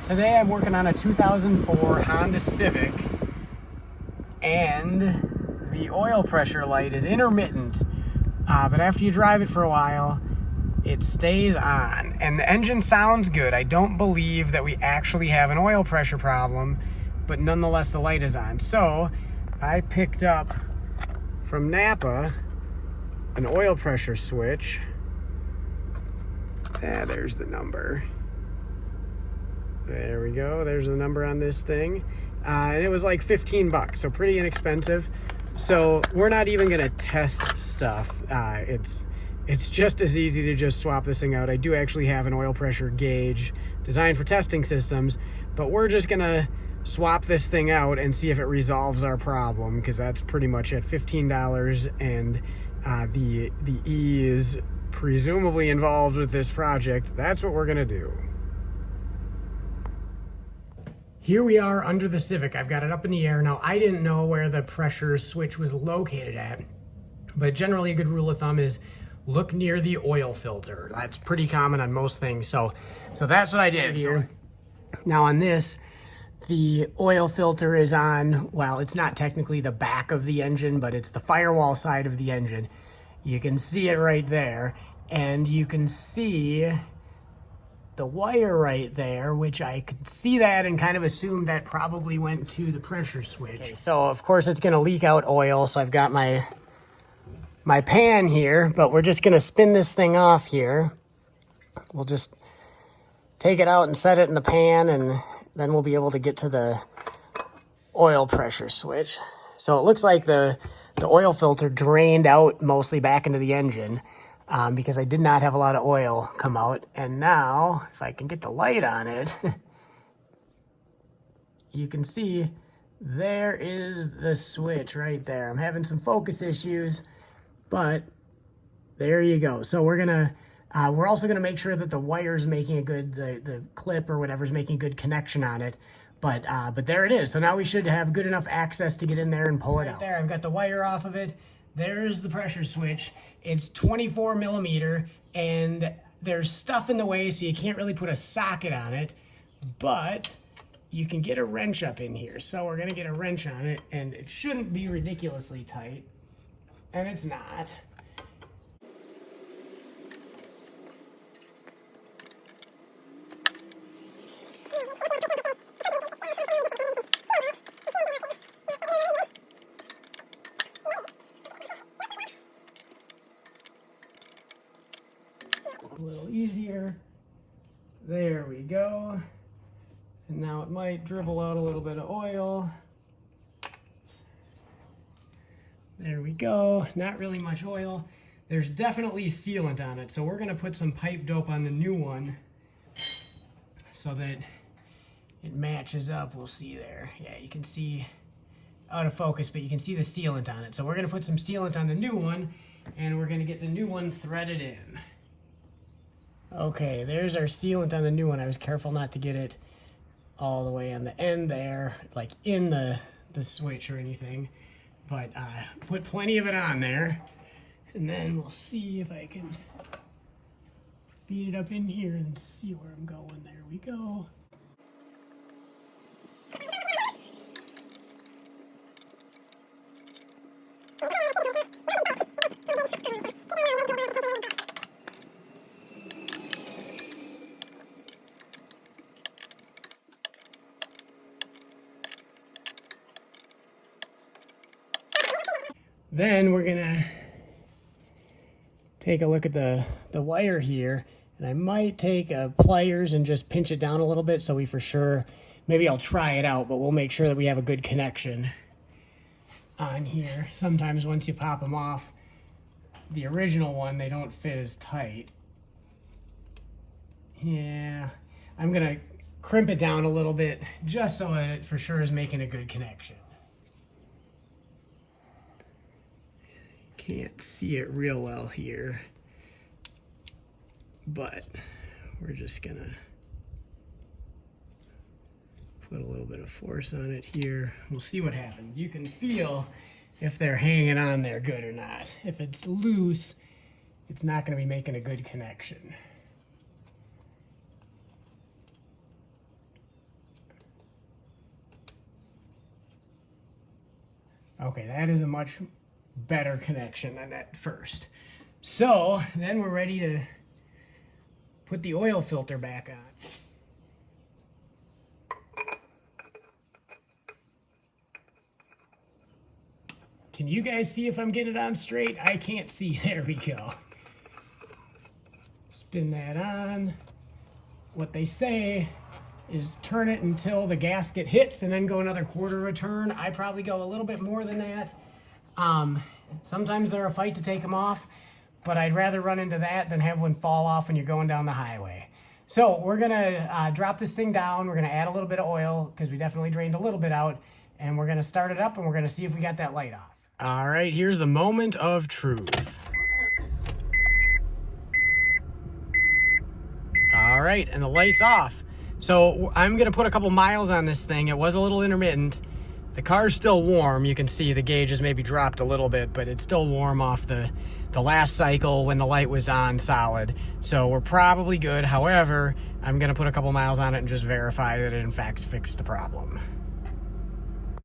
Today I'm working on a 2004 Honda Civic, and the oil pressure light is intermittent, but after you drive it for a while, it stays on, and the engine sounds good. I don't believe that we actually have an oil pressure problem, but nonetheless the light is on. So I picked up from Napa an oil pressure switch. There's the number. There we go. There's the number on this thing. And it was like 15 bucks, so pretty inexpensive. So we're not even gonna test stuff. It's just as easy to just swap this thing out. I do actually have an oil pressure gauge designed for testing systems, but we're just gonna swap this thing out and see if it resolves our problem, because that's pretty much at $15, and the E is presumably involved with this project. That's what we're gonna do. Here we are under the Civic. I've got it up in the air. Now, I didn't know where the pressure switch was located at, but generally a good rule of thumb is look near the oil filter. That's pretty common on most things. So that's what I did here. Now on this, the oil filter is on, well, it's not technically the back of the engine, but it's the firewall side of the engine. You can see it right there, and you can see the wire right there, which I could see that and kind of assumed that probably went to the pressure switch. Okay, so of course it's gonna leak out oil, so I've got my pan here, but we're just gonna spin this thing off here. We'll just take it out and set it in the pan, and then we'll be able to get to the oil pressure switch. So it looks like the oil filter drained out mostly back into the engine, because I did not have a lot of oil come out. And now, if I can get the light on it, you can see there is the switch right there. I'm having some focus issues, but there you go. So we're also gonna make sure that the wire's making a good, the clip or whatever's making a good connection on it. But there it is. So now we should have good enough access to get in there and pull it out. There, I've got the wire off of it. There's the pressure switch. It's 24 millimeter, and there's stuff in the way, so you can't really put a socket on it, but you can get a wrench up in here. So we're gonna get a wrench on it, and it shouldn't be ridiculously tight, and it's not. A little easier. There we go. And now it might dribble out a little bit of oil. There we go. Not really much oil. There's definitely sealant on it, so we're going to put some pipe dope on the new one so that it matches up. We'll see there. Yeah, you can see out of focus, but you can see the sealant on it. So we're going to put some sealant on the new one, and we're going to get the new one threaded in. Okay, there's our sealant on the new one. I was careful not to get it all the way on the end there, like in the switch or anything, but put plenty of it on there, and then we'll see if I can feed it up in here and see where I'm going. There we go. Then we're gonna take a look at the wire here, and I might take pliers and just pinch it down a little bit so we for sure, maybe I'll try it out, but we'll make sure that we have a good connection on here. Sometimes once you pop them off, the original one, they don't fit as tight. Yeah, I'm gonna crimp it down a little bit just so that it for sure is making a good connection. Can't see it real well here, but we're just gonna put a little bit of force on it here. We'll see what happens. You can feel if they're hanging on there good or not. If it's loose, it's not going to be making a good connection. Okay, that is a much better connection than at first. So then we're ready to put the oil filter back on. Can you guys see if I'm getting it on straight? I can't see. There we go. Spin that on. What they say is turn it until the gasket hits and then go another quarter of a turn. I probably go a little bit more than that. Sometimes they're a fight to take them off, but I'd rather run into that than have one fall off when you're going down the highway. So we're gonna drop this thing down. We're gonna add a little bit of oil because we definitely drained a little bit out, and we're gonna start it up and we're gonna see if we got that light off. All right, here's the moment of truth. All right, and the light's off. So I'm gonna put a couple miles on this thing. It was a little intermittent. The car's still warm. You can see the gauge has maybe dropped a little bit, but it's still warm off the last cycle when the light was on solid. So we're probably good. However, I'm gonna put a couple miles on it and just verify that it in fact fixed the problem.